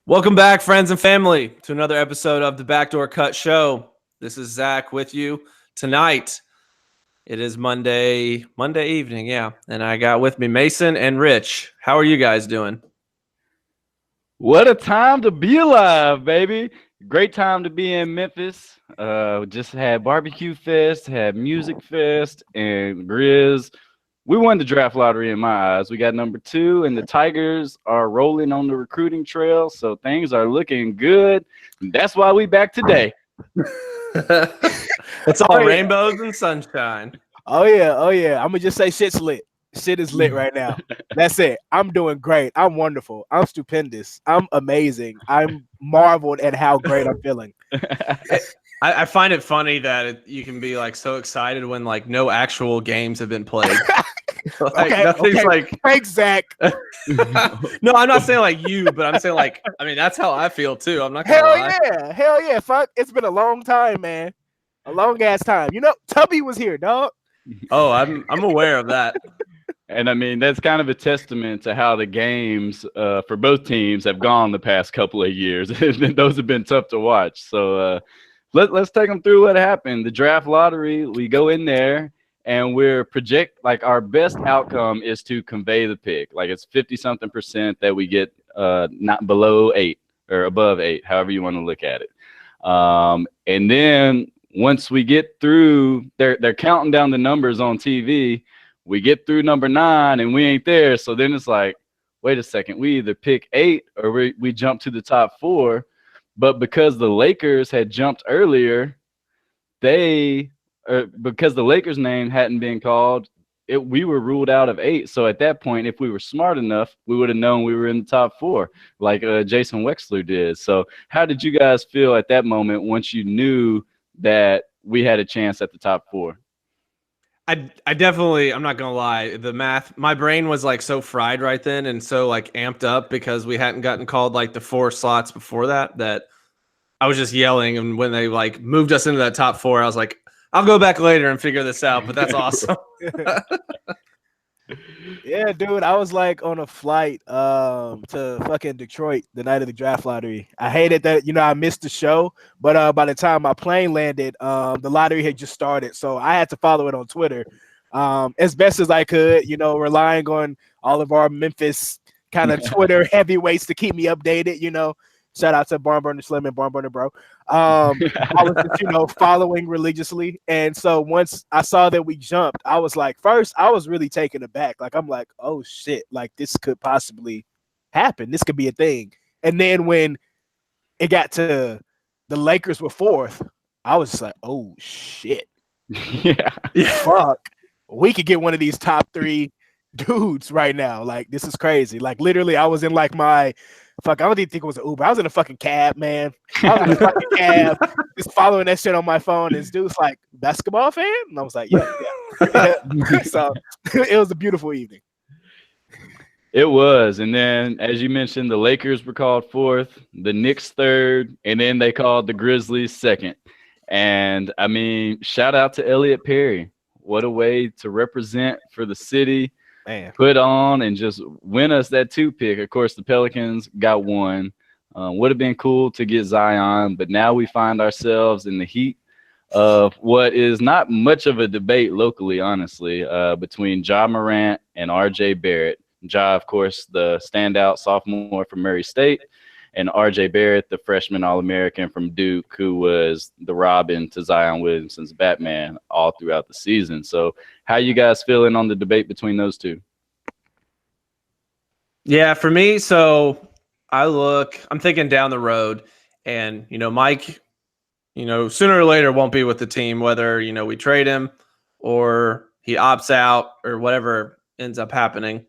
Welcome back, friends and family, to another episode of the Backdoor Cut Show. This is Zach with you tonight. It is Monday evening, yeah. And I got with me Mason and Rich. How are you guys doing? What a time to be alive, baby. Great time to be in Memphis. Just had barbecue fest, had music fest, and Grizz. We won the draft lottery in my eyes. We got number 2, and the Tigers are rolling on the recruiting trail, so things are looking good. That's why we back today. It's all rainbows and sunshine. Oh yeah. I'm gonna just say shit's lit. Shit is lit right now. That's it. I'm doing great. I'm wonderful. I'm stupendous. I'm amazing. I'm marveled at how great I'm feeling. I find it funny that you can be like so excited when like no actual games have been played. Nothing's like thanks, Zach. No, I'm not saying like you, but I'm saying like that's how I feel too. I'm not gonna lie. Hell yeah. Fuck, it's been a long time, man. A long ass time. You know, Tubby was here, dog. Oh, I'm aware of that. And that's kind of a testament to how the games for both teams have gone the past couple of years. Those have been tough to watch. So let's take them through what happened. The draft lottery, we go in there and we're our best outcome is to convey the pick. Like it's 50-something% that we get not below 8 or above 8, however you want to look at it. And then once we get through, they're counting down the numbers on TV. We get through number 9 and we ain't there. So then it's like, wait a second, we either pick 8 or we jump to the top 4. But because the Lakers had jumped earlier, because the Lakers' name hadn't been called, we were ruled out of 8. So at that point, if we were smart enough, we would have known we were in the top 4, like Jason Wexler did. So how did you guys feel at that moment once you knew that we had a chance at the top 4? I definitely, I'm not gonna lie, the math, my brain was like so fried right then and so like amped up because we hadn't gotten called like the 4 slots before that I was just yelling. And when they like moved us into that top 4, I was like, I'll go back later and figure this out, but that's awesome. Yeah, dude, I was like on a flight to fucking Detroit the night of the draft lottery. I hated that, I missed the show, but by the time my plane landed, the lottery had just started, so I had to follow it on Twitter as best as I could, relying on all of our Memphis kind of Twitter heavyweights to keep me updated. Shout out to Barn Burner Slim and Barn Burner Bro. I was just, following religiously. And so once I saw that we jumped, I was like, first, I was really taken aback. Like, I'm like, oh shit, like this could possibly happen. This could be a thing. And then when it got to the Lakers were 4th, I was just like, oh shit. Yeah. Fuck. We could get one of these top 3 dudes right now. Like, this is crazy. Like, literally, I was in like I don't even think it was an Uber. I was in a fucking cab, man. I was in a fucking cab, just following that shit on my phone. And this dude's like, basketball fan? And I was like, yeah. So it was a beautiful evening. It was. And then, as you mentioned, the Lakers were called 4th, the Knicks 3rd, and then they called the Grizzlies 2nd. And, shout out to Elliot Perry. What a way to represent for the city. Man. Put on and just win us that 2 pick. Of course, the Pelicans got 1. Would have been cool to get Zion, but now we find ourselves in the heat of what is not much of a debate locally, honestly, between Ja Morant and R.J. Barrett. Ja, of course, the standout sophomore from Murray State, and R.J. Barrett, the freshman All-American from Duke, who was the Robin to Zion Williamson's Batman all throughout the season. So how you guys feeling on the debate between those two? Yeah, for me, so I'm thinking down the road, and, Mike, sooner or later won't be with the team, whether, we trade him or he opts out or whatever ends up happening.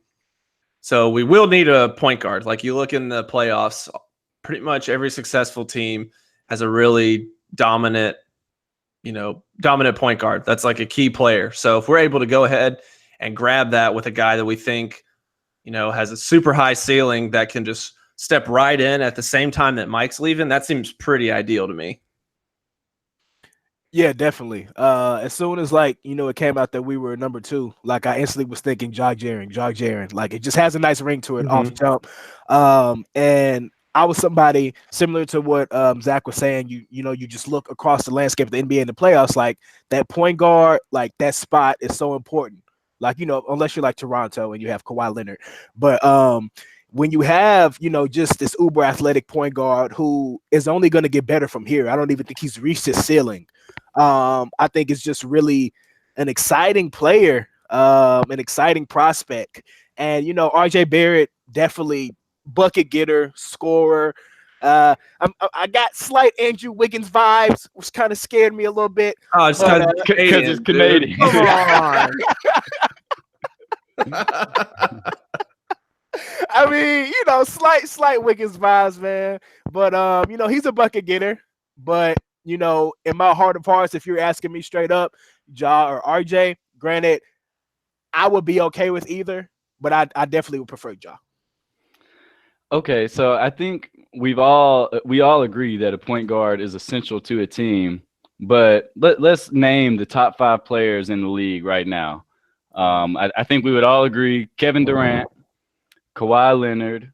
So we will need a point guard. Like, you look in the playoffs, pretty much every successful team has a really dominant point guard. That's like a key player. So if we're able to go ahead and grab that with a guy that we think, has a super high ceiling that can just step right in at the same time that Mike's leaving, that seems pretty ideal to me. Yeah, definitely. As soon as it came out that we were number 2, like I instantly was thinking Jog Jaren. Like, it just has a nice ring to it off the jump. And I was somebody similar to what Zach was saying. You just look across the landscape of the NBA and the playoffs, like that point guard, like that spot is so important. Like, unless you're like Toronto and you have Kawhi Leonard. But when you have, just this uber athletic point guard who is only going to get better from here, I don't even think he's reached his ceiling. I think it's just really an exciting player, an exciting prospect. And, RJ Barrett, definitely bucket getter, scorer. I got slight Andrew Wiggins vibes, which kind of scared me a little bit. Oh, it's because it's Canadian. Come on. I mean, slight Wiggins vibes, man. But he's a bucket getter. But in my heart of hearts, if you're asking me straight up, Ja or RJ, granted, I would be okay with either, but I definitely would prefer Ja. Okay, so I think we all agree that a point guard is essential to a team, but let's name the top 5 players in the league right now. I think we would all agree Kevin Durant, Kawhi Leonard,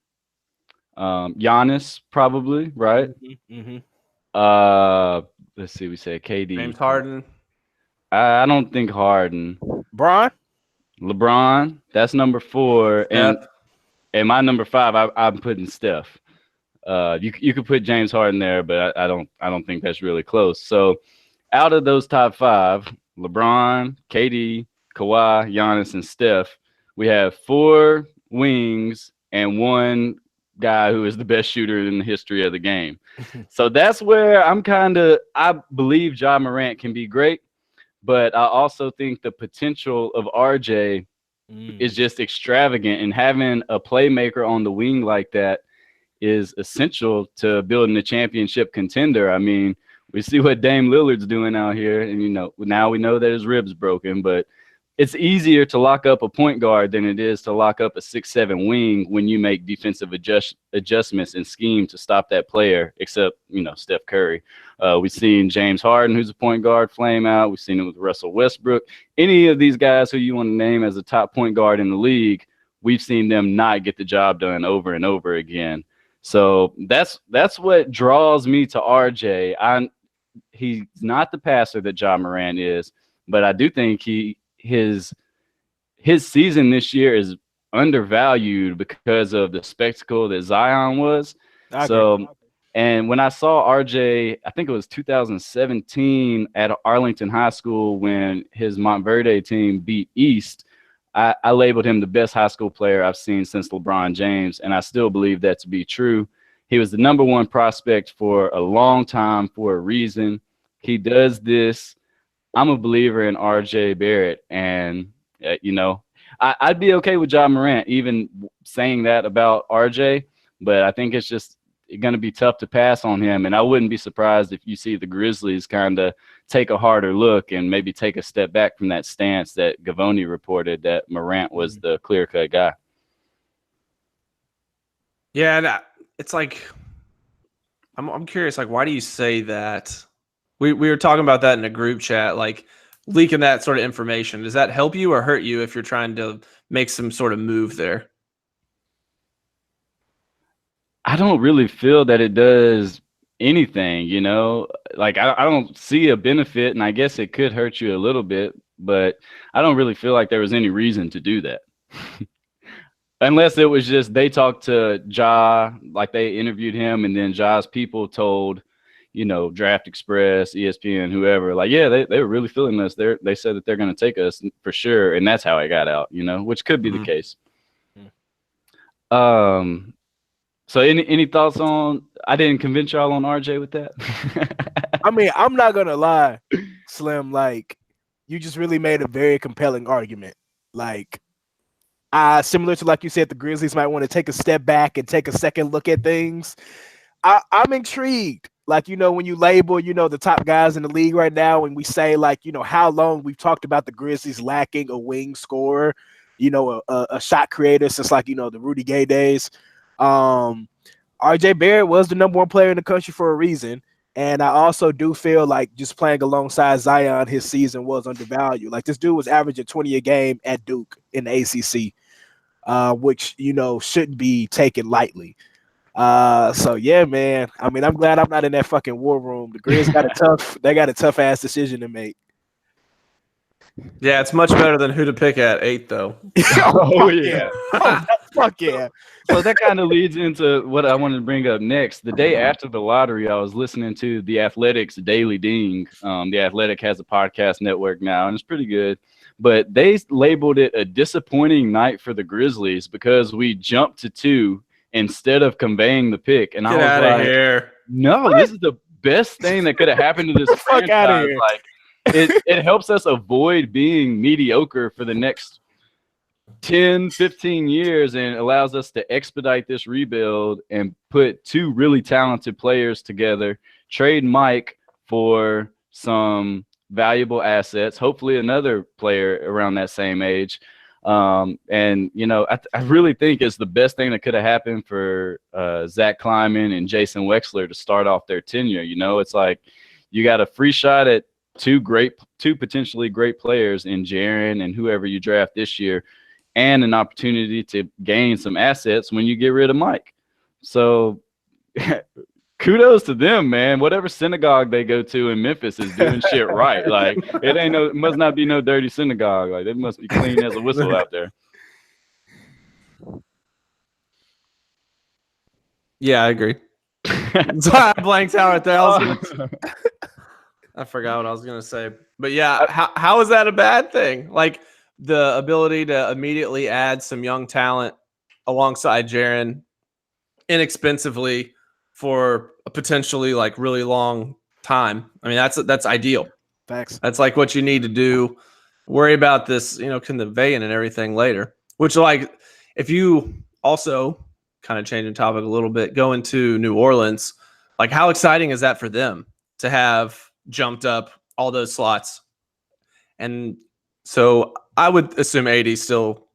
Giannis probably, right? Mm-hmm. Let's see, we said KD. James Harden. I don't think Harden. LeBron, that's number 4. And my number 5, I'm putting Steph. You could put James Harden there, but I don't think that's really close. So out of those top 5, LeBron, KD, Kawhi, Giannis, and Steph, we have 4 wings and 1 guy who is the best shooter in the history of the game. So that's where I believe Ja Morant can be great, but I also think the potential of RJ is just extravagant, and having a playmaker on the wing like that is essential to building a championship contender. I mean, we see what Dame Lillard's doing out here, and now we know that his rib's broken, but it's easier to lock up a point guard than it is to lock up a 6'7" wing when you make defensive adjustments and scheme to stop that player, except, Steph Curry. We've seen James Harden, who's a point guard, flame out. We've seen it with Russell Westbrook. Any of these guys who you want to name as a top point guard in the league, we've seen them not get the job done over and over again. So that's what draws me to RJ. He's not the passer that Ja Morant is, but I do think his season this year is undervalued because of the spectacle that Zion was. And when I saw RJ, I think it was 2017 at Arlington High School when his Montverde team beat East, I labeled him the best high school player I've seen since LeBron James, and I still believe that to be true. He was the number 1 prospect for a long time for a reason. He does this. I'm a believer in RJ Barrett, and I'd be okay with Ja Morant even saying that about RJ, but I think it's just going to be tough to pass on him, and I wouldn't be surprised if you see the Grizzlies kind of take a harder look and maybe take a step back from that stance that Gavoni reported that Morant was the clear-cut guy. Yeah, and it's like I'm curious, like, why do you say that? We were talking about that in a group chat, like leaking that sort of information. Does that help you or hurt you if you're trying to make some sort of move there? I don't really feel that it does anything, like I don't see a benefit, and I guess it could hurt you a little bit, but I don't really feel like there was any reason to do that. Unless it was just they talked to Ja, like they interviewed him, and then Ja's people told, Draft Express, ESPN, whoever, like, yeah, they were really feeling this. They said that they're going to take us for sure, and that's how it got out, which could be the case. So any thoughts on? I didn't convince y'all on RJ with that. I mean, I'm not gonna lie, Slim. Like, you just really made a very compelling argument. Like, similar to like you said, the Grizzlies might want to take a step back and take a second look at things. I'm intrigued. Like, when you label, the top guys in the league right now, and we say, like, how long we've talked about the Grizzlies lacking a wing scorer, a shot creator since, like, the Rudy Gay days. RJ Barrett was the number 1 player in the country for a reason. And I also do feel like just playing alongside Zion, his season was undervalued. Like, this dude was averaging 20 a game at Duke in the ACC, which, shouldn't be taken lightly. So yeah, man. I mean, I'm glad I'm not in that fucking war room. The Grizz got a tough ass decision to make. Yeah, it's much better than who to pick at 8, though. Oh, yeah. Oh, fuck yeah. So that kind of leads into what I wanted to bring up next. The day after the lottery, I was listening to the Athletics Daily Ding. The Athletic has a podcast network now, and it's pretty good. But they labeled it a disappointing night for the Grizzlies because we jumped to 2 instead of conveying the pick. And Get I was out like, of here. no, this is the best thing that could have happened to this Fuck outta franchise. here. Like, it helps us avoid being mediocre for the next 10, 15 years and allows us to expedite this rebuild and put 2 really talented players together, trade Mike for some valuable assets, hopefully another player around that same age. And, you know, I really think it's the best thing that could have happened for Zach Kleiman and Jason Wexler to start off their tenure. You know, it's like you got a free shot at 2 potentially great players in Jaren and whoever you draft this year, and an opportunity to gain some assets when you get rid of Mike. So kudos to them, man. Whatever synagogue they go to in Memphis is doing shit right. Like, it must not be no dirty synagogue. Like, it must be clean as a whistle out there. Yeah, I agree. Sorry, I blanked out right there. I forgot what I was going to say. But yeah, how is that a bad thing? Like, the ability to immediately add some young talent alongside Jaren inexpensively for a potentially like really long time. I mean, that's ideal. Facts. That's like what you need to do. Worry about this, you know, conveying and everything later. Which, like, if you also kind of changing topic a little bit, go into New Orleans, like, how exciting is that for them to have jumped up all those slots? And so I would assume AD still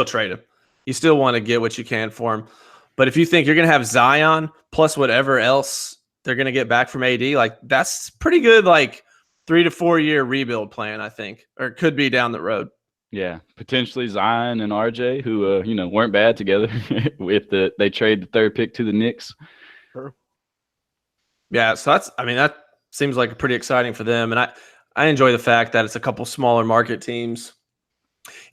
trade him. You still want to get what you can for him. But if you think you're going to have Zion plus whatever else they're going to get back from AD, like, that's pretty good, like 3 to 4 year rebuild plan, I think, or it could be down the road. Yeah, potentially Zion and RJ, who you know, weren't bad together. If they trade the 3rd pick to the Knicks. Sure. Yeah, so that seems like pretty exciting for them, and I enjoy the fact that it's a couple smaller market teams,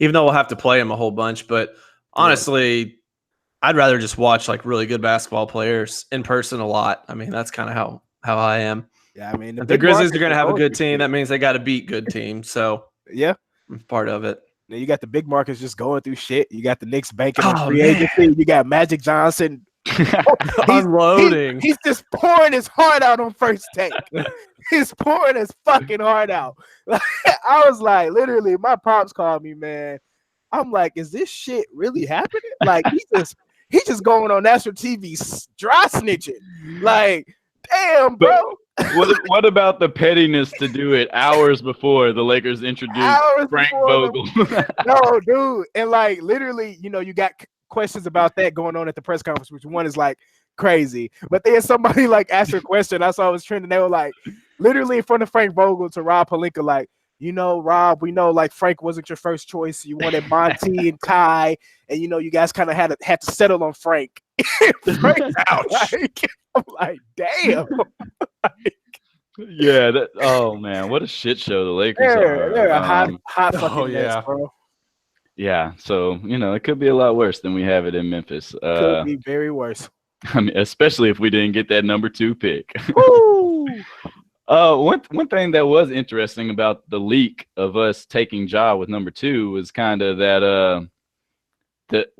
even though we'll have to play them a whole bunch. But honestly, I'd rather just watch like really good basketball players in person a lot. I mean, that's kind of how I am. Yeah, I mean, if the Grizzlies are going to have a good team, that means they got to beat good teams. So yeah, I'm part of it. Now you got the big markets just going through shit. You got the Knicks banking on free agency. You got Magic Johnson unloading. He's just pouring his heart out on First Take. He's pouring his fucking heart out. I was like, literally, my pops called me, man. I'm like, is this shit really happening? Like, he's just going on national TV dry snitching. Like, damn, bro. What about the pettiness to do it hours before the Lakers introduced Frank Vogel? No, dude. And like, literally, you know, you got questions about that going on at the press conference, which one is like crazy. But then somebody like asked a question. I saw it was trending. They were like, literally in front of Frank Vogel to Rob Pelinka, like, you know, Rob, we know like Frank wasn't your first choice. You wanted Monty and Kai, and you know, you guys kind of had to settle on Frank. Frank's out. Like, I'm like, damn. Yeah. Oh man, what a shit show the Lakers are. They're a hot fucking mess, bro. Yeah. So you know, it could be a lot worse than we have it in Memphis. Could be very worse. I mean, especially if we didn't get that number 2 pick. One thing that was interesting about the leak of us taking Ja with number 2 was kind of that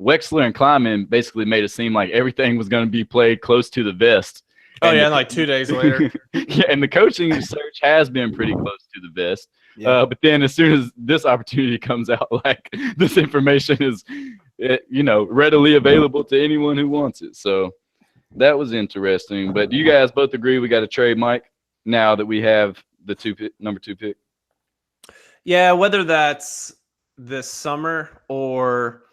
Wexler and Kleiman basically made it seem like everything was going to be played close to the vest. Oh, and like 2 days later. Yeah, and the coaching search has been pretty close to the vest. Yeah. But then as soon as this opportunity comes out, like, this information is, you know, readily available to anyone who wants it. So that was interesting. But do you guys both agree we got to trade Mike now that we have the number 2 pick? Yeah, whether that's this summer or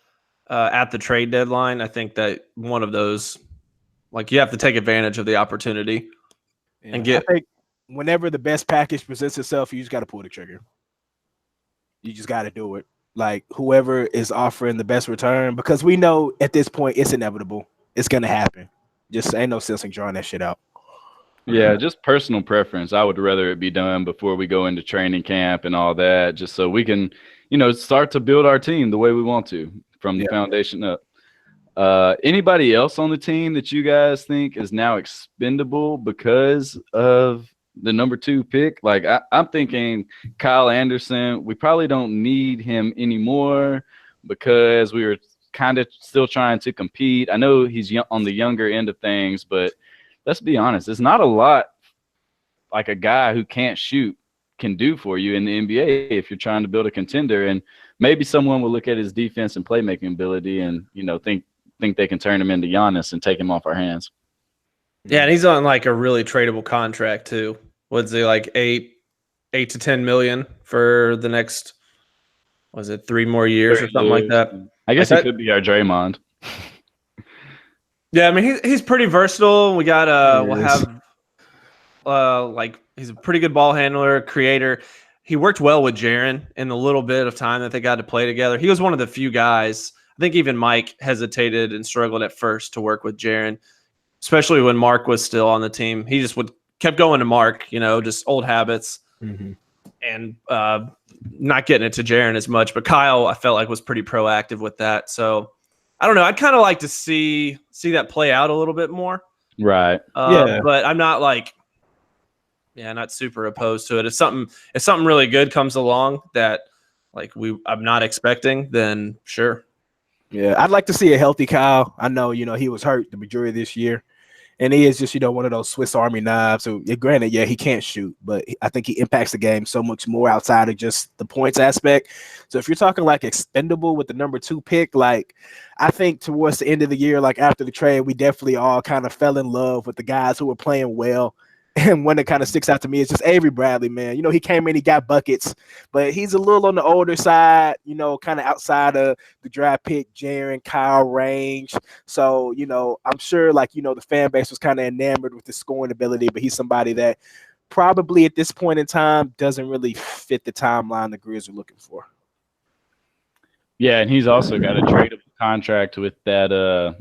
at the trade deadline, I think that one of those, like, you have to take advantage of the opportunity and get. I think whenever the best package presents itself, you just got to pull the trigger. You just got to do it. Like, whoever is offering the best return, because we know at this point it's inevitable. It's going to happen. Just ain't no sense in drawing that shit out. Yeah, just personal preference. I would rather it be done before we go into training camp and all that, just so we can, start to build our team the way we want to from the foundation up. Anybody else on the team that you guys think is now expendable because of the number 2 pick? Like I'm thinking Kyle Anderson, we probably don't need him anymore because we were kind of still trying to compete. I know he's on the younger end of things, but let's be honest, it's not a lot like a guy who can't shoot can do for you in the NBA if you're trying to build a contender. And maybe someone will look at his defense and playmaking ability and, think they can turn him into Giannis and take him off our hands. Yeah, and he's on like a really tradable contract too. What's he like 8 to 10 million for the next, was it 3 more years or something like that? I guess he could be our Draymond. Yeah, I mean he's pretty versatile. We got we'll have he's a pretty good ball handler, creator. He worked well with Jaren in the little bit of time that they got to play together. He was one of the few guys. I think even Mike hesitated and struggled at first to work with Jaren, especially when Mark was still on the team. He just kept going to Mark, just old habits, and not getting it to Jaren as much. But Kyle, I felt like, was pretty proactive with that. So I don't know. I'd kind of like to see that play out a little bit more. Right. But I'm not not super opposed to it. If something really good comes along that I'm not expecting, then sure. Yeah, I'd like to see a healthy Kyle. I know, he was hurt the majority of this year, and he is just, one of those Swiss Army knives. So, granted, he can't shoot, but I think he impacts the game so much more outside of just the points aspect. So if you're talking expendable with the number 2 pick, I think towards the end of the year, after the trade, we definitely all kind of fell in love with the guys who were playing well. And one that kind of sticks out to me is just Avery Bradley, man. He came in, he got buckets, but he's a little on the older side, kind of outside of the draft pick, Jaren, Kyle range. So, I'm sure the fan base was kind of enamored with his scoring ability, but he's somebody that probably at this point in time doesn't really fit the timeline the Grizz are looking for. Yeah, and he's also got a tradable contract with that.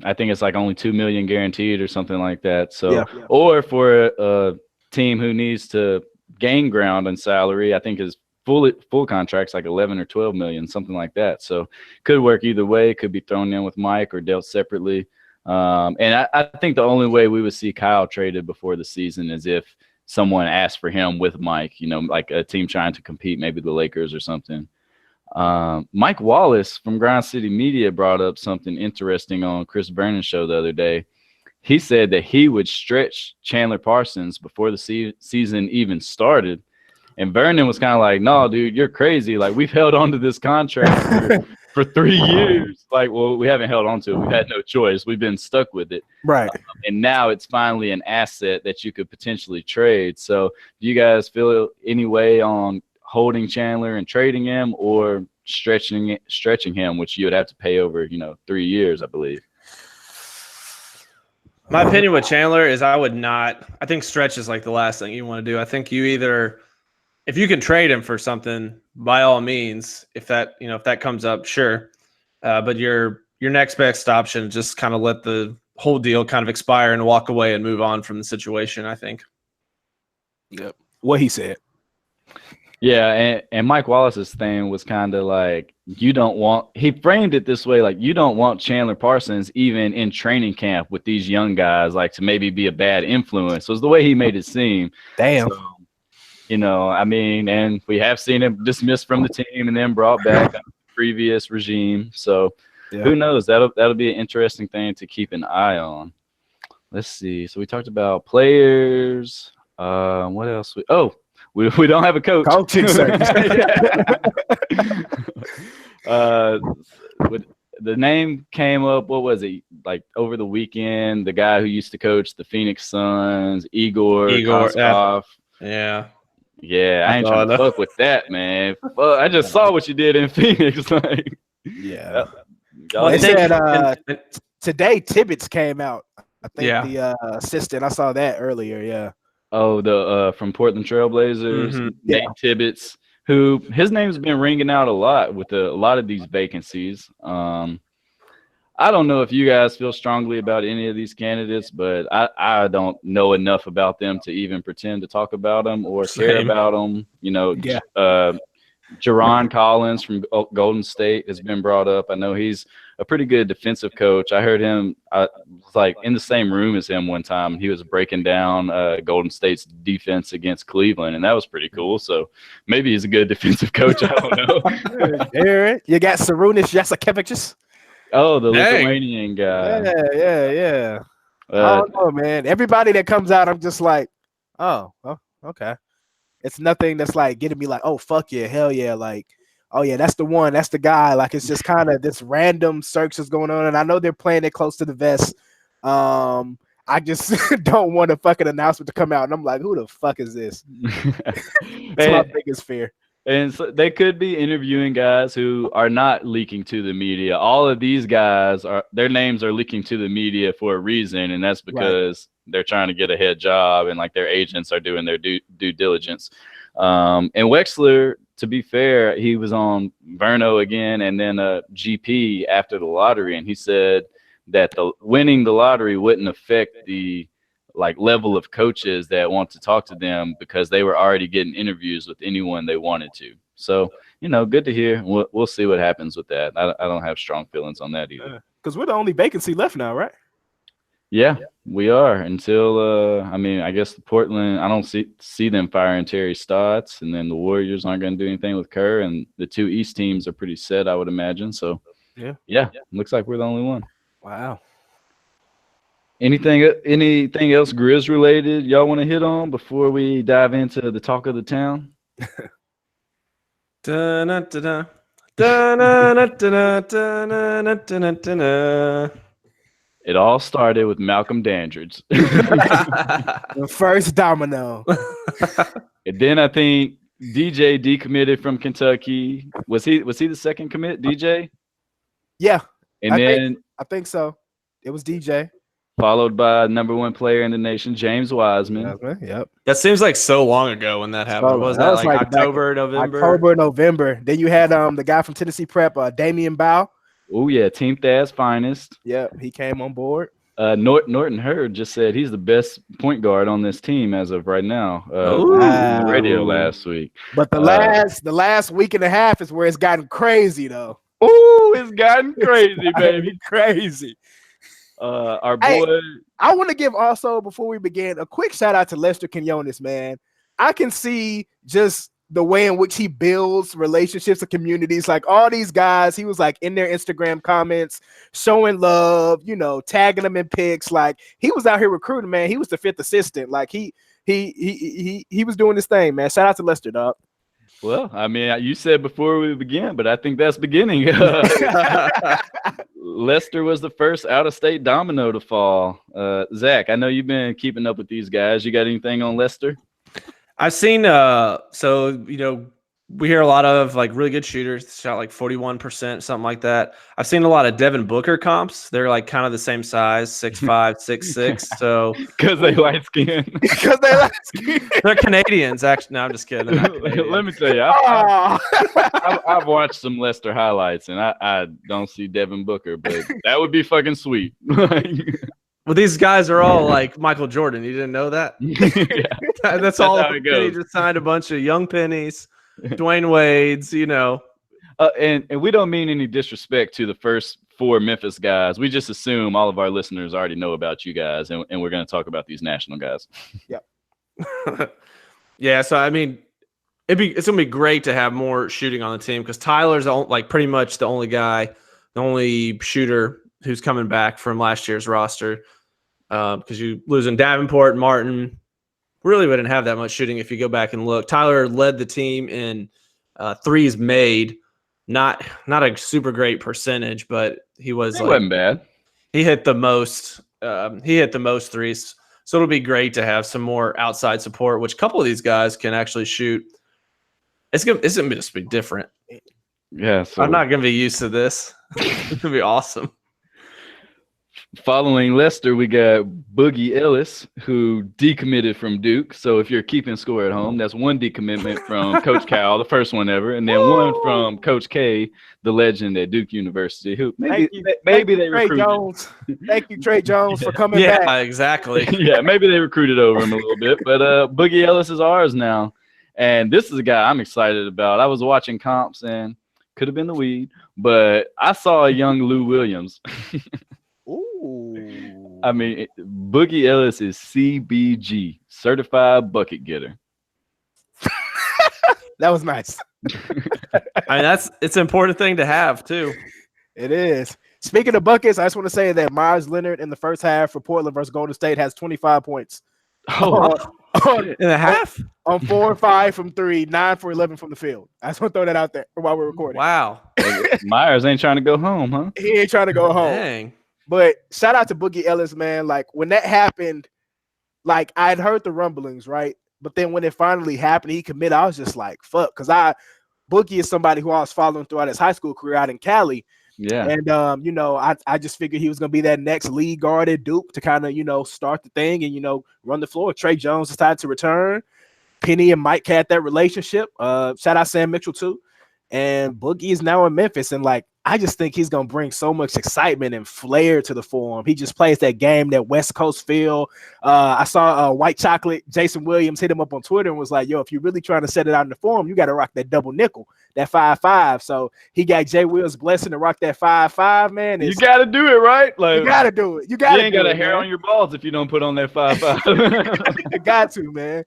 I think it's only $2 million guaranteed or something like that. So, or for a team who needs to gain ground on salary, I think his full contract's like 11 or 12 million, something like that. So, could work either way. Could be thrown in with Mike or dealt separately. And I think the only way we would see Kyle traded before the season is if someone asked for him with Mike. Like a team trying to compete, maybe the Lakers or something. Mike Wallace from Grind City Media brought up something interesting on Chris Vernon's show the other day. He said that he would stretch Chandler Parsons before the season even started. And Vernon was kind of like, no, dude, you're crazy. We've held on to this contract for 3 years. Well, we haven't held on to it. We've had no choice. We've been stuck with it. Right. And now it's finally an asset that you could potentially trade. So do you guys feel any way on holding Chandler and trading him, or stretching him, which you would have to pay over, 3 years, I believe? My opinion with Chandler is I would not. I think stretch is the last thing you want to do. I think you either, if you can trade him for something, by all means, if that comes up, sure. But your next best option is just kind of let the whole deal kind of expire and walk away and move on from the situation, I think. Yep. What he said. Yeah, and Mike Wallace's thing was kind of he framed it this way, you don't want Chandler Parsons even in training camp with these young guys, to maybe be a bad influence. Was the way he made it seem. Damn. So, and we have seen him dismissed from the team and then brought back under the previous regime. So who knows? That'll be an interesting thing to keep an eye on. Let's see. So we talked about players. What else? We don't have a coach. Coaching search. The name came up. What was it? Over the weekend, the guy who used to coach the Phoenix Suns, Igor Koskov. Yeah. Yeah, I ain't trying to fuck with that, man. I just saw what you did in Phoenix. Yeah. They said today Tibbetts came out. I think the assistant. I saw that earlier. Yeah. Oh, the from Portland Trailblazers, Nate Tibbetts, who his name's been ringing out a lot with a lot of these vacancies. I don't know if you guys feel strongly about any of these candidates, but I don't know enough about them to even pretend to talk about them or care Same. about them. Yeah. Jaron Collins from Golden State has been brought up. I know he's a pretty good defensive coach. I heard him. I was like in the same room as him one time. He was breaking down Golden State's defense against Cleveland, and that was pretty cool. So maybe he's a good defensive coach. I don't know. Aaron, you got Sarunas Jasikevičius. Oh, the Dang. Lithuanian guy. Yeah. I don't know, man. Everybody that comes out, I'm just like, oh, okay. It's nothing that's like getting me like, oh, fuck yeah, hell yeah. Like, oh yeah, that's the one. That's the guy. Like, it's just kind of this random search that's going on. And I know they're playing it close to the vest. I just don't want a fucking announcement to come out. And I'm like, who the fuck is this? That's my biggest fear. And so they could be interviewing guys who are not leaking to the media. All of these guys their names are leaking to the media for a reason, and that's because they're trying to get a head job and like their agents are doing their due diligence. And Wexler, to be fair, he was on Verno again and then a GP after the lottery, and he said that winning the lottery wouldn't affect the level of coaches that want to talk to them because they were already getting interviews with anyone they wanted to. So, good to hear. We'll see what happens with that. I don't have strong feelings on that either. Because we're the only vacancy left now, right? Yeah, we are until, I guess the Portland, I don't see them firing Terry Stotts, and then the Warriors aren't going to do anything with Kerr, and the two East teams are pretty set, I would imagine. So, yeah, looks like we're the only one. Wow. Anything else Grizz related y'all want to hit on before we dive into the talk of the town? It all started with Malcolm Dandridge. The first domino. And then I think DJ decommitted from Kentucky. Was he the second commit, DJ? Yeah. And I think so. It was DJ. Followed by number one player in the nation, James Wiseman. Yep. That seems like so long ago when that happened. Was that like October, November? October, November. Then you had the guy from Tennessee Prep, Damian Bow. Oh yeah, Team Thad's finest. Yep, he came on board. Norton Hurd just said he's the best point guard on this team as of right now. On the radio last week. But the last week and a half is where it's gotten crazy though. Oh, it's gotten crazy, baby. Crazy. Our boy. Hey, I want to give also, before we begin, a quick shout out to Lester Quinones, man. I can see just the way in which he builds relationships and communities. Like all these guys, he was like in their Instagram comments, showing love, tagging them in pics. Like he was out here recruiting, man. He was the fifth assistant. Like he was doing this thing, man. Shout out to Lester, dog. Well, you said before we begin, but I think that's beginning. Lester was the first out-of-state domino to fall. Zach, I know you've been keeping up with these guys. You got anything on Lester? I've seen, we hear a lot of like really good shooters, shot like 41%, something like that. I've seen a lot of Devin Booker comps. They're like kind of the same size, 6'5", 6'6". So because they light skin. Because they light skin. They're Canadians, actually. No, I'm just kidding. Let me tell you, I've watched some Lester highlights, and I don't see Devin Booker, but that would be fucking sweet. Well, these guys are all like Michael Jordan. You didn't know that? Yeah. That's all it goes. He just signed a bunch of young pennies. Dwayne Wade's, and we don't mean any disrespect to the first four Memphis guys. We just assume all of our listeners already know about you guys, and we're going to talk about these national guys. Yep. Yeah, so it's gonna be great to have more shooting on the team because Tyler's like pretty much the only guy, the only shooter who's coming back from last year's roster. Because you losing Davenport, Martin. Really wouldn't have that much shooting if you go back and look. Tyler led the team in threes made, not a super great percentage, but he wasn't bad. He hit the most. He hit the most threes, so it'll be great to have some more outside support. Which a couple of these guys can actually shoot. It's gonna just be different. Yeah, so I'm not gonna be used to this. It's gonna be awesome. Following Lester, we got Boogie Ellis, who decommitted from Duke. So if you're keeping score at home, that's one decommitment from Coach Cal, the first one ever, and then one from Coach K, the legend at Duke University, who maybe Thank you, they Trey recruited. Jones. Thank you, Trey Jones, for coming Yeah, back. exactly. Yeah, maybe they recruited over him a little bit, but Boogie Ellis is ours now, and this is a guy I'm excited about. I was watching comps and could have been the weed, but I saw a young Lou Williams. Ooh. I mean, Boogie Ellis is CBG, certified bucket getter. That was nice. I mean, it's an important thing to have too. It is. Speaking of buckets, I just want to say that Myers Leonard in the first half for Portland versus Golden State has 25 points. Oh, In a half? On 4 and 5 from 3, 9 for 11 from the field. I just want to throw that out there while we're recording. Wow. Myers ain't trying to go home, huh? He ain't trying to go home. Dang. But shout out to Boogie Ellis, man. Like when that happened, like I had heard the rumblings, right? But then when it finally happened, he committed. I was just like, fuck, because Boogie is somebody who I was following throughout his high school career out in Cali. Yeah. And I just figured he was gonna be that next lead guard at Duke to kind of start the thing and run the floor. Trey Jones decided to return. Penny and Mike had that relationship. Shout out Sam Mitchell too. And Boogie is now in Memphis, and like I just think he's gonna bring so much excitement and flair to the Forum. He just plays that game, that West Coast feel. I saw White Chocolate Jason Williams hit him up on Twitter and was like, "Yo, if you're really trying to set it out in the Forum, you got to rock that double nickel, that 5-5." So he got Jay Will's blessing to rock that 5-5. Man, You got to do it, right? Like you got to do it. You ain't got a hair on your balls if you don't put on that 5-5. You got to, man.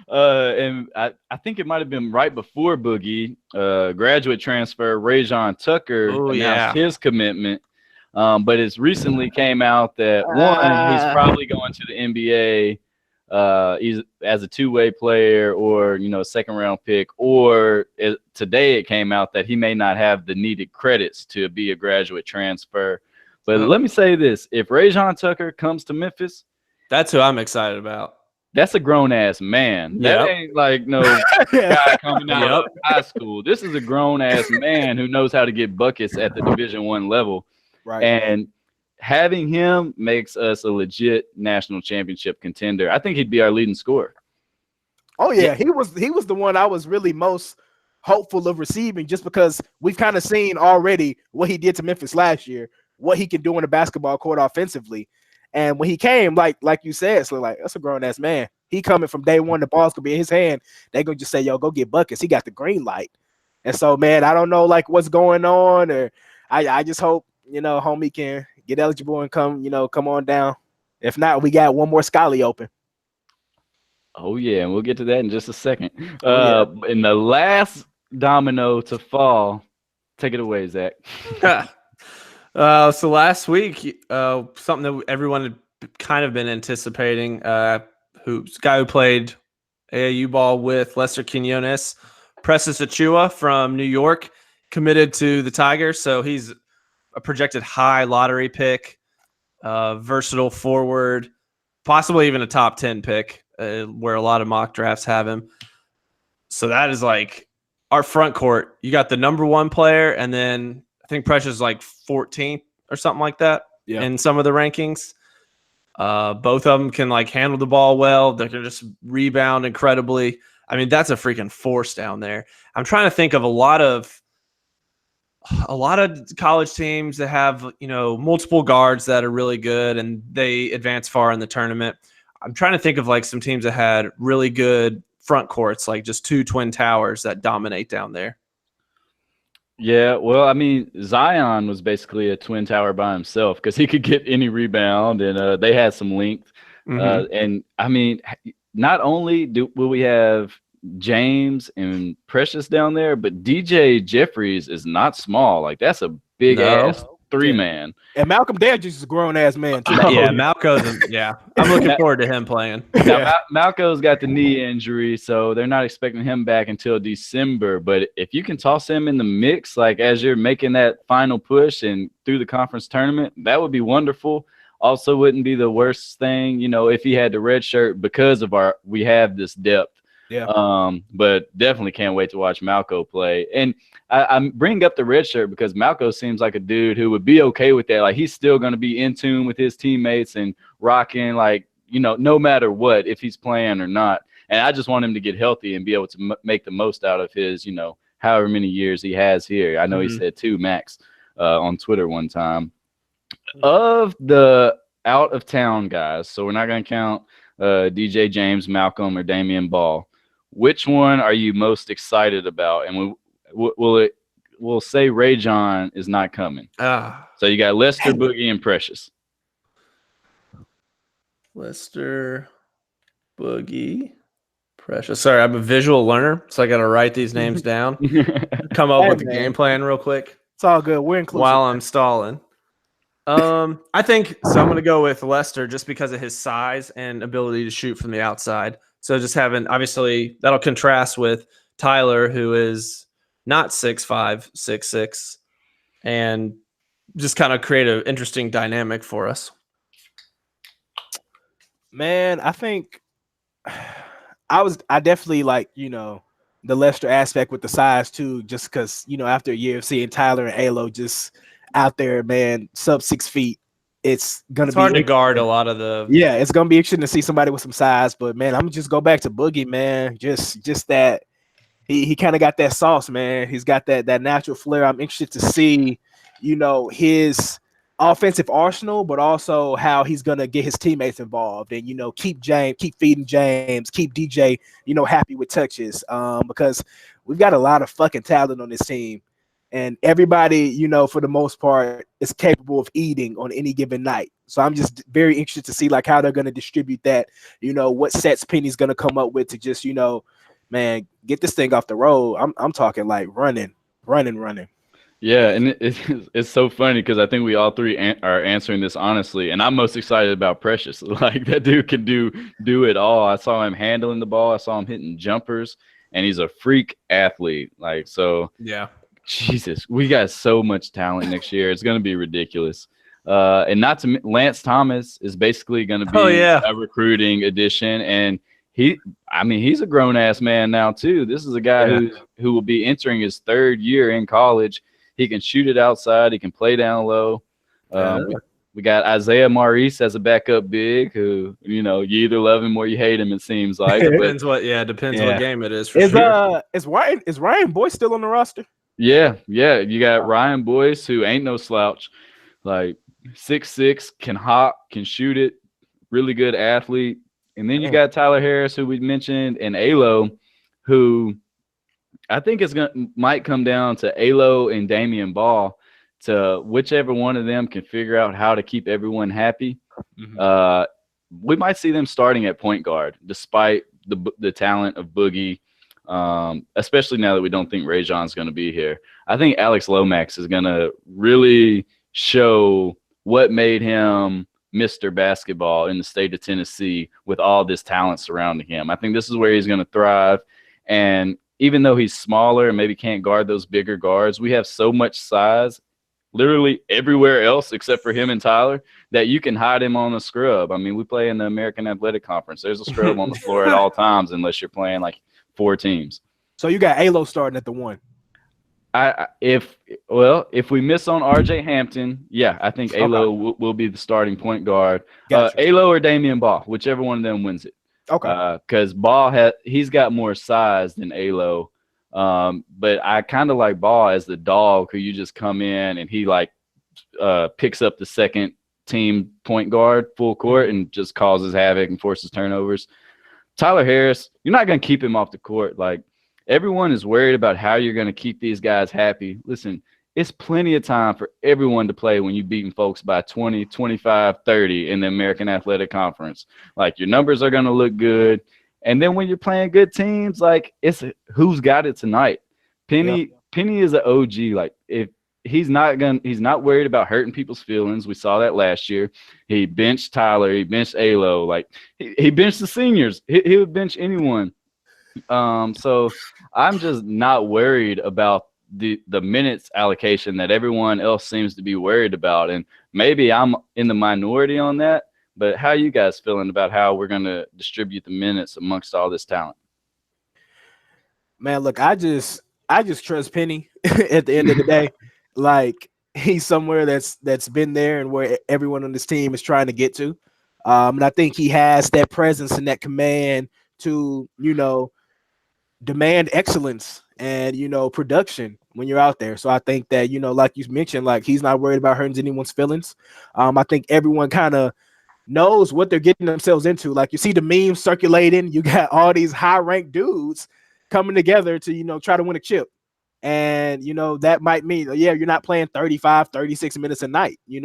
And I think it might have been right before Boogie, graduate transfer, Rajon Tucker announced his commitment. But it's recently came out that one, he's probably going to the NBA he's as a two-way player or second round pick, or today it came out that he may not have the needed credits to be a graduate transfer. But let me say this, if Rajon Tucker comes to Memphis, that's who I'm excited about. That's a grown-ass man. That ain't like no guy coming out of high school. This is a grown-ass man who knows how to get buckets at the Division I level. Right. And having him makes us a legit national championship contender. I think he'd be our leading scorer. Oh, yeah. He was the one I was really most hopeful of receiving, just because we've kind of seen already what he did to Memphis last year, what he can do in the basketball court offensively. And when he came, like you said, so like that's a grown ass man. He coming from day one, the ball's gonna be in his hand. They're gonna just say, "Yo, go get buckets." He got the green light. And so, man, I don't know like what's going on, or I just hope homie can get eligible and come on down. If not, we got one more Scully open. Oh yeah, and we'll get to that in just a second. In the last domino to fall, take it away, Zach. So last week, something that everyone had kind of been anticipating, who played AAU ball with Lester Quinones, Precious Achua from New York, committed to the Tigers. So he's a projected high lottery pick, versatile forward, possibly even a top 10 pick, where a lot of mock drafts have him. So that is like our front court. You got the number one player, and then I think Precious is like 14th or something like that in some of the rankings. Both of them can like handle the ball well. They can just rebound incredibly. I mean, that's a freaking force down there. I'm trying to think of a lot of college teams that have, multiple guards that are really good and they advance far in the tournament. I'm trying to think of like some teams that had really good front courts, like just two twin towers that dominate down there. Yeah, well, I mean, Zion was basically a twin tower by himself because he could get any rebound, and they had some length. And I mean, not only will we have James and Precious down there, but DJ Jeffries is not small. Like that's a big ass 3-man. And Malcolm Dandridge is a grown ass man too. Malco's I'm looking forward to him playing. Now, Malco's got the knee injury, so they're not expecting him back until December. But if you can toss him in the mix, like as you're making that final push and through the conference tournament, that would be wonderful. Also, wouldn't be the worst thing, if he had the red shirt because of we have this depth. Yeah. But definitely can't wait to watch Malco play. And I bring up the red shirt because Malco seems like a dude who would be okay with that. Like, he's still going to be in tune with his teammates and rocking, like, no matter what, if he's playing or not. And I just want him to get healthy and be able to make the most out of his, however many years he has here. I know he said 2 max on Twitter one time. Of the out of town guys, so we're not going to count DJ James, Malcolm, or Damian Ball. Which one are you most excited about? And we'll say Ray John is not coming. So you got Lester, Boogie, and Precious. Lester, Boogie, Precious. Sorry, I'm a visual learner, so I got to write these names down. Come up with the game plan real quick. It's all good. We're inclusive. While I'm stalling. I think so. I'm going to go with Lester just because of his size and ability to shoot from the outside. So just having, obviously, that'll contrast with Tyler, who is not 6'5", 6'6", and just kind of create an interesting dynamic for us. Man, I think I definitely like, the Lester aspect with the size too, just because, after a year of seeing Tyler and Alo just out there, man, sub 6 feet, it's gonna be hard to guard a lot of the. Yeah, it's gonna be interesting to see somebody with some size. But man, I'm gonna just go back to Boogie, man. Just that he kind of got that sauce, man. He's got that natural flair. I'm interested to see, his offensive arsenal, but also how he's gonna get his teammates involved and keep feeding James, keep DJ, happy with touches. Because we've got a lot of fucking talent on this team. And everybody, for the most part, is capable of eating on any given night. So I'm just very interested to see like how they're going to distribute that, what sets Penny's going to come up with to just, man, get this thing off the road. I'm talking like running. Yeah, and it's so funny because I think we all three are answering this honestly, and I'm most excited about Precious. Like, that dude can do it all. I saw him handling the ball. I saw him hitting jumpers, and he's a freak athlete. Like, so yeah. Jesus, we got so much talent next year. It's going to be ridiculous. And not to Lance Thomas is basically going to be a recruiting addition. And he's a grown ass man now too. This is a guy who will be entering his 3rd year in college. He can shoot it outside. He can play down low. We got Isaiah Maurice as a backup big who, you either love him or you hate him, it seems like. Depends what game it is for sure. Is Ryan Boyce still on the roster? Yeah. You got Ryan Boyce, who ain't no slouch, like 6'6", can hop, can shoot it, really good athlete. And then you got Tyler Harris, who we mentioned, and Alo, who I think might come down to Alo and Damian Ball, to whichever one of them can figure out how to keep everyone happy. We might see them starting at point guard, despite the talent of Boogie. Especially now that we don't think Ray John's going to be here. I think Alex Lomax is going to really show what made him Mr. Basketball in the state of Tennessee with all this talent surrounding him. I think this is where he's going to thrive. And even though he's smaller and maybe can't guard those bigger guards, we have so much size literally everywhere else except for him and Tyler that you can hide him on a scrub. I mean, we play in the American Athletic Conference. There's a scrub on the floor at all times unless you're playing like 4 teams. So you got Alo starting at the 1. If we miss on RJ Hampton, I think Alo will be the starting point guard. Gotcha. Alo or Damian Ball, whichever one of them wins it. Okay. Because Ball he's got more size than Alo. But I kind of like Ball as the dog who you just come in and he picks up the second team point guard full court and just causes havoc and forces turnovers. Tyler Harris, you're not going to keep him off the court. Like, everyone is worried about how you're going to keep these guys happy. Listen, it's plenty of time for everyone to play when you're beating folks by 20, 25, 30 in the American Athletic Conference. Like, your numbers are going to look good. And then when you're playing good teams, like, it's who's got it tonight. Penny is an OG. Like, if he's not worried about hurting people's feelings. We saw that last year. He benched Tyler. He benched Alo. Like, he benched the seniors. He would bench anyone. So I'm just not worried about the minutes allocation that everyone else seems to be worried about. And maybe I'm in the minority on that. But how are you guys feeling about how we're going to distribute the minutes amongst all this talent? Man, look, I just trust Penny at the end of the day. Like he's somewhere that's been there and where everyone on this team is trying to get to. And I think he has that presence and that command to, demand excellence and, production when you're out there. So I think that, like you mentioned, like he's not worried about hurting anyone's feelings. I think everyone kind of knows what they're getting themselves into. Like you see the memes circulating, you got all these high-ranked dudes coming together to, try to win a chip. And, that might mean, yeah, you're not playing 35, 36 minutes a night, you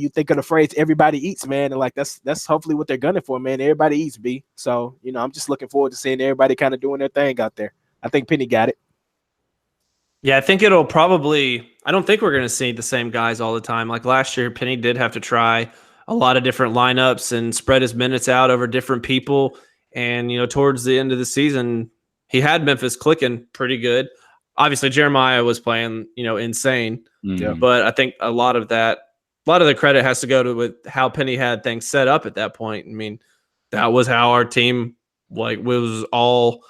think of the phrase everybody eats, man. And like, that's hopefully what they're gunning for, man. Everybody eats, B. So, I'm just looking forward to seeing everybody kind of doing their thing out there. I think Penny got it. Yeah, I think it'll probably – I don't think we're going to see the same guys all the time. Like last year, Penny did have to try a lot of different lineups and spread his minutes out over different people. And, towards the end of the season, he had Memphis clicking pretty good. Obviously, Jeremiah was playing, insane. Yeah. But I think a lot of the credit has to go to with how Penny had things set up at that point. I mean, that was how our team was all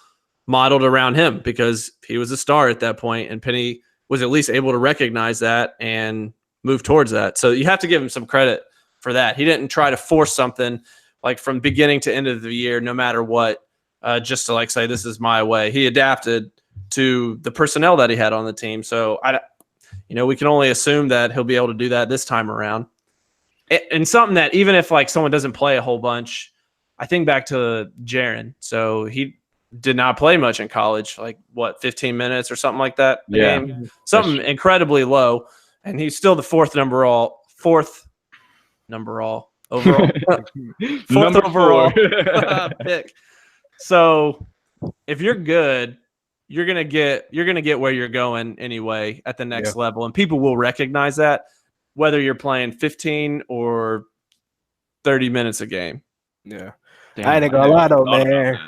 modeled around him because he was a star at that point, and Penny was at least able to recognize that and move towards that. So you have to give him some credit for that. He didn't try to force something like from beginning to end of the year, no matter what, just to say, this is my way. He adapted to the personnel that he had on the team. So we can only assume that he'll be able to do that this time around. And something that even if someone doesn't play a whole bunch, I think back to Jaren. So he did not play much in college, 15 minutes or something like that. Yeah. Game. Something incredibly low. And he's still the fourth number all overall. Fourth overall pick. So if you're good, you're gonna get where you're going anyway at the next level, and people will recognize that whether you're playing 15 or 30 minutes a game. Yeah, Damn, I ain't gonna lie though, man.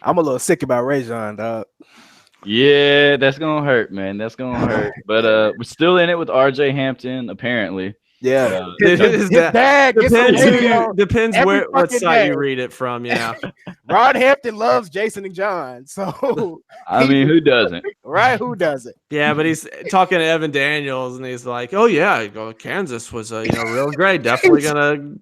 I'm a little sick about Rajon, dog. Yeah, that's gonna hurt, man. That's gonna hurt. But we're still in it with RJ Hampton, apparently. Yeah, Depends what site day. you read it from. Yeah, Rod Hampton loves Jason and John, so I mean, who doesn't? Right? Who doesn't? Yeah, but he's talking to Evan Daniels, and he's like, "Oh yeah, Kansas was real great. Definitely gonna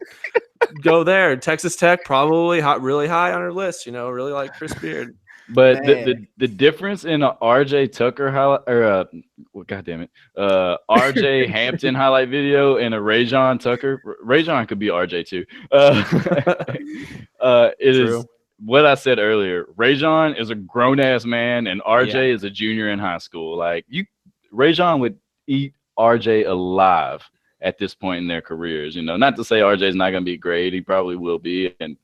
go there. Texas Tech probably really high on our list. Really like Chris Beard." But the difference in a RJ Tucker highlight or RJ Hampton highlight video and a Rajon Tucker. Rajon could be RJ too. It True. Is what I said earlier. Rajon is a grown ass man, and RJ is a junior in high school. Rajon would eat RJ alive at this point in their careers. Not to say RJ is not going to be great. He probably will be, and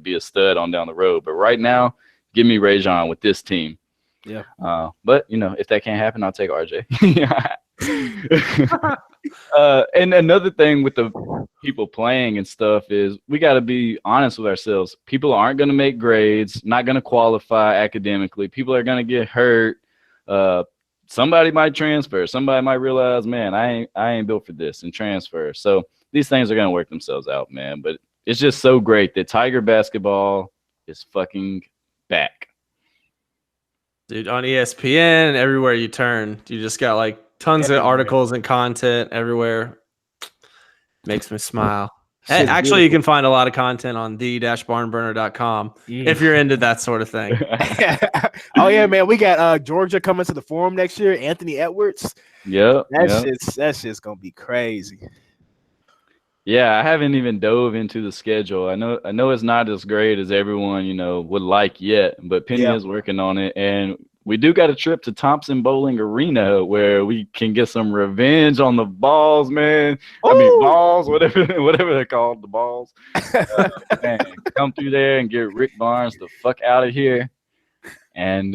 be a stud on down the road. But right now, give me Rajon with this team. Yeah. But if that can't happen, I'll take RJ. And another thing with the people playing and stuff is we got to be honest with ourselves. People aren't going to make grades, not going to qualify academically. People are going to get hurt. Somebody might transfer. Somebody might realize, man, I ain't built for this, and transfer. So these things are going to work themselves out, man. But it's just so great that Tiger basketball is fucking back. Dude, on ESPN, everywhere you turn, you just got tons of articles and content everywhere. Makes me smile. Hey, actually, you can find a lot of content on the-barnburner.com if you're into that sort of thing. Oh yeah, man, we got Georgia coming to the Forum next year. Anthony Edwards. Yep. That's just gonna be crazy. Yeah, I haven't even dove into the schedule. I know it's not as great as everyone, would like yet, but Penny is working on it. And we do got a trip to Thompson Bowling Arena where we can get some revenge on the balls, man. Ooh. I mean, balls, whatever they're called, the balls. Man, come through there and get Rick Barnes the fuck out of here. And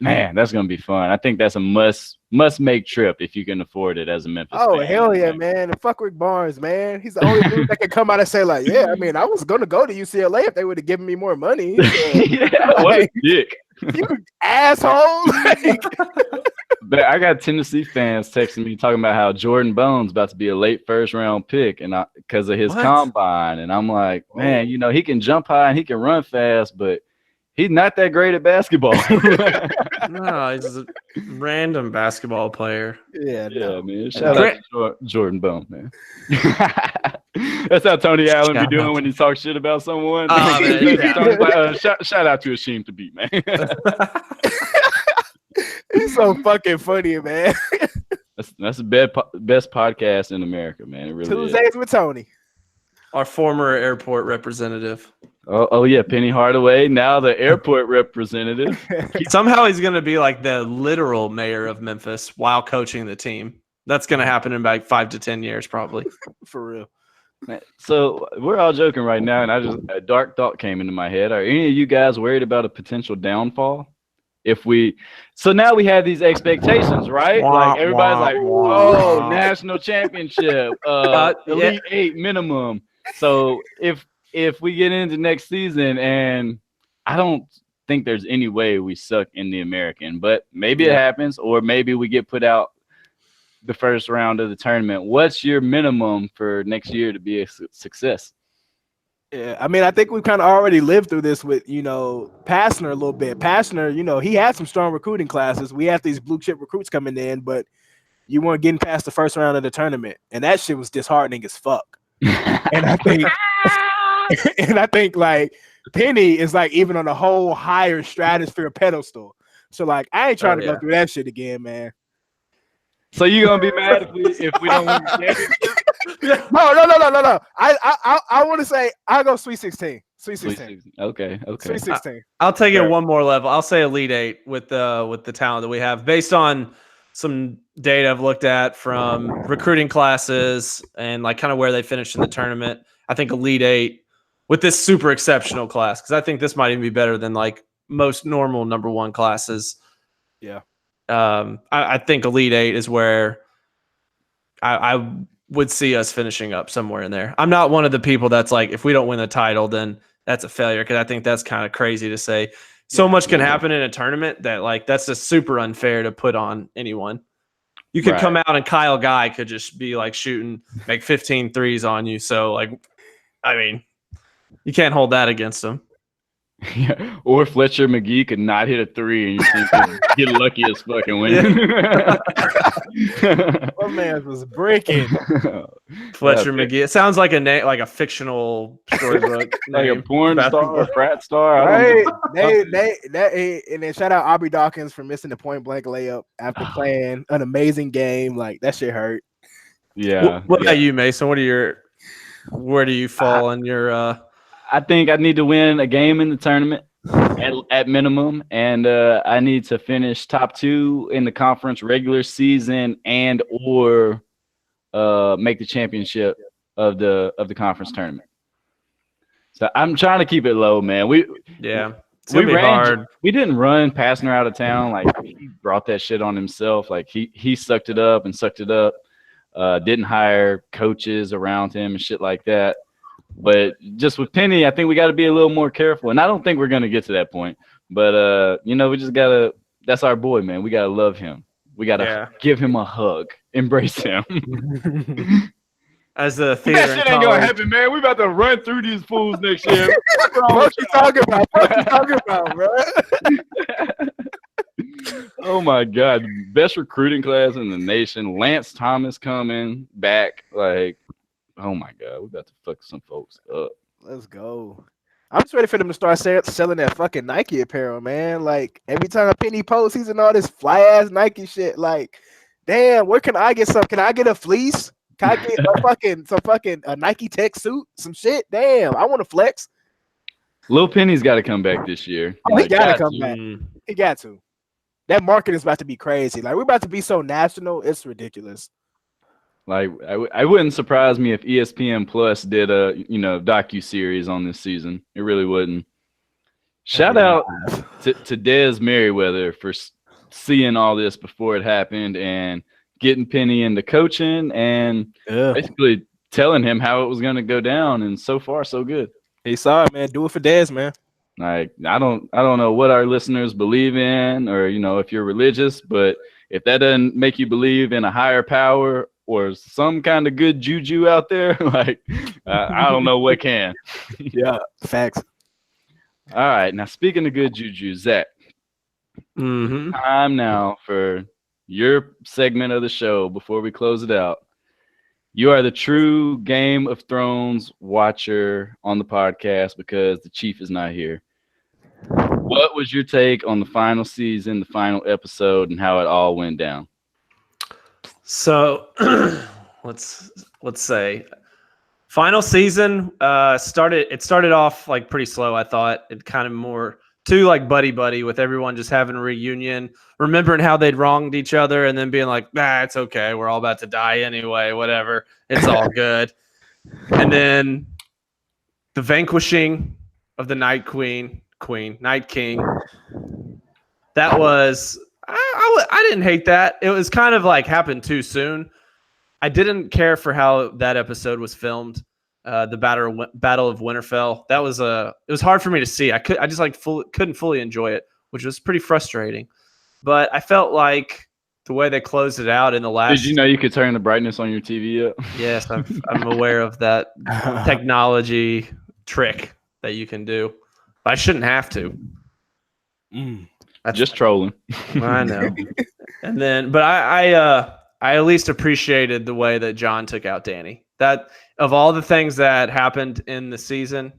man, that's gonna be fun. I think that's a must make trip if you can afford it as a Memphis fan. Hell yeah, man. And fuck Rick Barnes, man. He's the only dude that can come out and say, yeah, I mean, I was gonna go to UCLA if they would have given me more money. What a dick. You asshole. But I got Tennessee fans texting me talking about how Jordan Bone's about to be a late first round pick and because of his combine. And I'm like, man, he can jump high and he can run fast, but He's not that great at basketball. No, he's a random basketball player. Yeah, Yeah, no. man. Shout out to Jordan Bone, man. That's how Tony Allen be doing when he talks shit about someone. Oh, man, yeah. Tony's like, shout out to Asheem to beat, man. He's so fucking funny, man. That's the best podcast in America, man. It really Tuesdays is. with Tony. Our former airport representative. Oh yeah, Penny Hardaway, now the airport representative. Somehow he's going to be like the literal mayor of Memphis while coaching the team. That's going to happen in about 5 to 10 years, probably. For real. So we're all joking right now, and a dark thought came into my head. Are any of you guys worried about a potential downfall? So now we have these expectations, right? Like everybody's like, oh, national championship, Elite Eight minimum. So if we get into next season, and I don't think there's any way we suck in the American, but maybe it happens, or maybe we get put out the first round of the tournament. What's your minimum for next year to be a success? Yeah, I mean, I think we've kind of already lived through this with, Pastner a little bit. Pastner, he had some strong recruiting classes. We had these blue chip recruits coming in, but you weren't getting past the first round of the tournament, and that shit was disheartening as fuck. And I think like Penny is like even on a whole higher stratosphere pedestal. So like I ain't trying to go through that shit again, man. So you gonna be mad if we don't win the championship? No. I want to say I'll go Sweet 16. Sweet 16. Okay. Sweet 16. I'll take it one more level. I'll say Elite Eight with the talent that we have, based on some data I've looked at from recruiting classes and like kind of where they finished in the tournament. I think Elite Eight with this super exceptional class, because I think this might even be better than like most normal number one classes. Yeah. I think Elite Eight is where I would see us finishing up somewhere in there. I'm not one of the people that's like, if we don't win the title, then that's a failure, because I think that's kind of crazy to say. So much can happen in a tournament that like that's just super unfair to put on anyone. You could come out and Kyle Guy could just be like make 15 threes on you. So like, I mean, you can't hold that against him. Yeah. Or Fletcher McGee could not hit a three and you could get lucky as fucking win. My man was breaking. Fletcher McGee. It sounds like a name, like a fictional storybook, like a porn star or frat star. Right? And then shout out Aubrey Dawkins for missing the point blank layup after playing an amazing game. Like that shit hurt. Yeah. What about you, Mason? Where do you fall in your? I think I need to win a game in the tournament at minimum, and I need to finish top 2 in the conference regular season and or make the championship of the conference tournament. So I'm trying to keep it low, man. It's gonna be hard. We didn't run Pastner out of town. Like he brought that shit on himself. Like he sucked it up. Didn't hire coaches around him and shit like that. But just with Penny, I think we got to be a little more careful. And I don't think we're going to get to that point. But, we just got to – that's our boy, man. We got to love him. We got to give him a hug. Embrace him. As the theater that shit ain't going to happen, man. We about to run through these fools next year. What you talking about, bro? Oh, my God. Best recruiting class in the nation. Lance Thomas coming back. Like, oh, my God. We about to fuck some folks up. Let's go. I'm just ready for them to start selling that fucking Nike apparel, man. Like, every time Penny posts, he's in all this fly-ass Nike shit. Like, damn, where can I get some? Can I get a fleece? Can I get a Nike Tech suit? Some shit? Damn, I want to flex. Lil Penny's got to come back this year. Oh, he got to come back. He got to. That market is about to be crazy. Like, we're about to be so national, it's ridiculous. Like, I wouldn't surprise me if ESPN Plus did a docu-series on this season. It really wouldn't. Shout out to Dez Merriweather for seeing all this before it happened and getting Penny into coaching and basically telling him how it was going to go down. And so far, so good. He saw it, man. Do it for Dez, man. Like, I don't know what our listeners believe in, or if you're religious, but if that doesn't make you believe in a higher power or some kind of good juju out there, like I don't know what can. Yeah, facts. All right. Now, speaking of good juju, Zach, Mm-hmm. time now for your segment of the show before we close it out. You are the true Game of Thrones watcher on the podcast because the Chief is not here. What was your take on the final season, the final episode, and how it all went down? So let's say final season started off like pretty slow. I thought it kind of more too like buddy with everyone just having a reunion, remembering how they'd wronged each other, and then being like, nah, it's okay. We're all about to die anyway. Whatever. It's all good. And then the vanquishing of the Night King. That was I didn't hate that. It was kind of like happened too soon. I didn't care for how that episode was filmed. The Battle of Winterfell. That was it was hard for me to see. I just like couldn't fully enjoy it, which was pretty frustrating. But I felt like the way they closed it out in the last. Did you know you could turn the brightness on your TV up? Yes, I'm aware of that technology trick that you can do. But I shouldn't have to. Just trolling. I know. And then, but I at least appreciated the way that Jon took out Dany. That of all the things that happened in the season,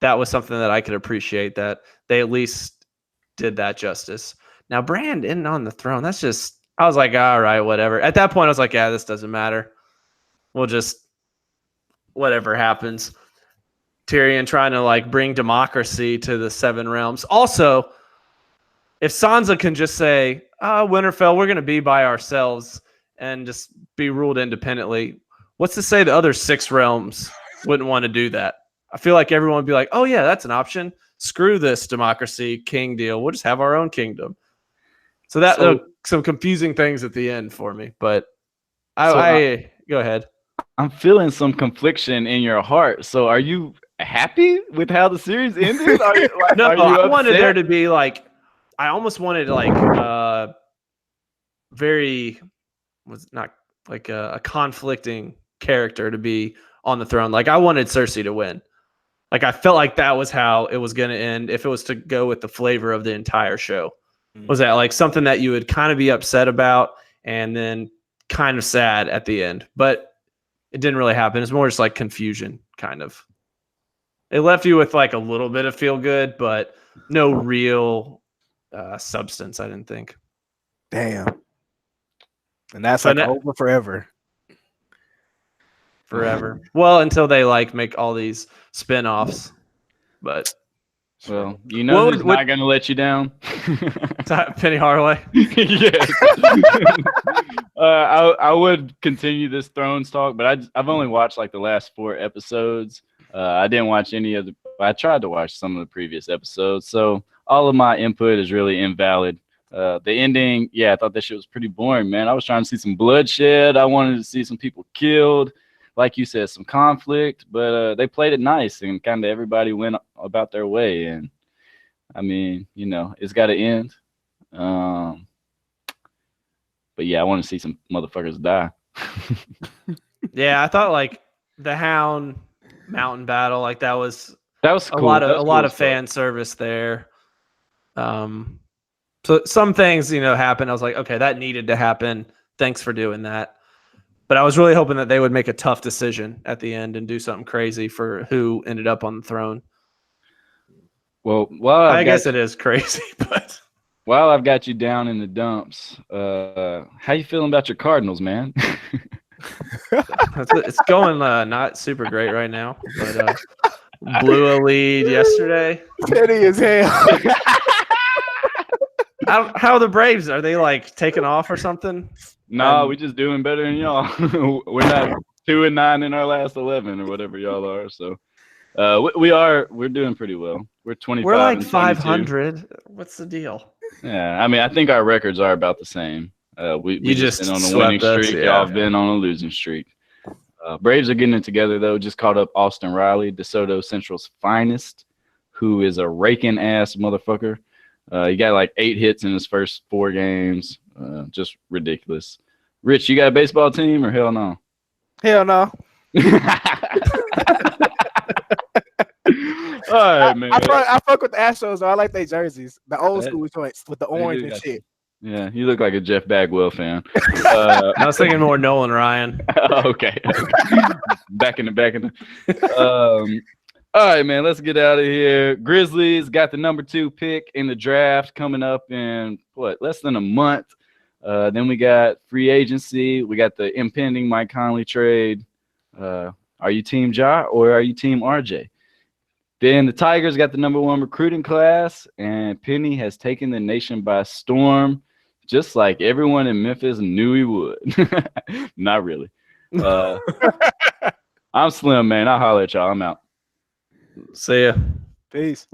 that was something that I could appreciate, that they at least did that justice. Now, Bran isn't on the throne. That's just, I was like, all right, whatever. At that point, I was like, yeah, this doesn't matter. We'll just, whatever happens. Tyrion trying to like bring democracy to the Seven Realms. Also, if Sansa can just say, Winterfell, we're going to be by ourselves and just be ruled independently, what's to say the other 6 realms wouldn't want to do that? I feel like everyone would be like, oh, yeah, that's an option. Screw this democracy king deal. We'll just have our own kingdom. So that some confusing things at the end for me. But I go ahead. I'm feeling some confliction in your heart. So are you happy with how the series ended? No, I wanted there to be like, I almost wanted like was not like a conflicting character to be on the throne. Like I wanted Cersei to win. Like I felt like that was how it was going to end if it was to go with the flavor of the entire show. Was that like something that you would kind of be upset about and then kind of sad at the end? But it didn't really happen. It's more just like confusion, kind of. It left you with like a little bit of feel good, but no real substance, I didn't think. Damn. And that's like over forever. Forever. Well, until they like make all these spin-offs. But well, you know who's not going to let you down? Penny Hardaway. Yes. I would continue this Thrones talk, but I've only watched like the last 4 episodes. I didn't watch any of I tried to watch some of the previous episodes, so all of my input is really invalid. The ending, I thought that shit was pretty boring, man. I was trying to see some bloodshed. I wanted to see some people killed. Like you said, some conflict, but they played it nice and kind of everybody went about their way. And I mean, it's got to end. But yeah, I want to see some motherfuckers die. Yeah, I thought like the Hound Mountain battle, like that was cool. a lot of fan service there. So some things, happened. I was like, okay, that needed to happen. Thanks for doing that. But I was really hoping that they would make a tough decision at the end and do something crazy for who ended up on the throne. Well, I guess it is crazy, but while I've got you down in the dumps, how you feeling about your Cardinals, man? It's going not super great right now, but blew a lead yesterday. Petty as hell. How are the Braves? Are they like taking off or something? No, we're just doing better than y'all. We're not 2-9 in our last 11 or whatever y'all are. So we're doing pretty well. We're 25. We're like 500. What's the deal? Yeah, I mean, I think our records are about the same. We just been on a winning streak. Y'all have been on a losing streak. Braves are getting it together though. Just caught up Austin Riley, DeSoto Central's finest, who is a raking ass motherfucker. He got like 8 hits in his first 4 games. Just ridiculous. Rich, you got a baseball team or hell no? Hell no. All right, man. I fuck with the Astros. Though. I like their jerseys, the old That- school joints with the they orange do and got shit. Yeah, you look like a Jeff Bagwell fan. I was thinking more Nolan Ryan. Okay. back in the. All right, man. Let's get out of here. Grizzlies got the number 2 pick in the draft coming up in less than a month. Then we got free agency. We got the impending Mike Conley trade. Are you Team Ja or are you Team RJ? Then the Tigers got the number 1 recruiting class, and Penny has taken the nation by storm, just like everyone in Memphis knew he would. Not really. I'm Slim, man. I'll holler at y'all. I'm out. See ya. Peace.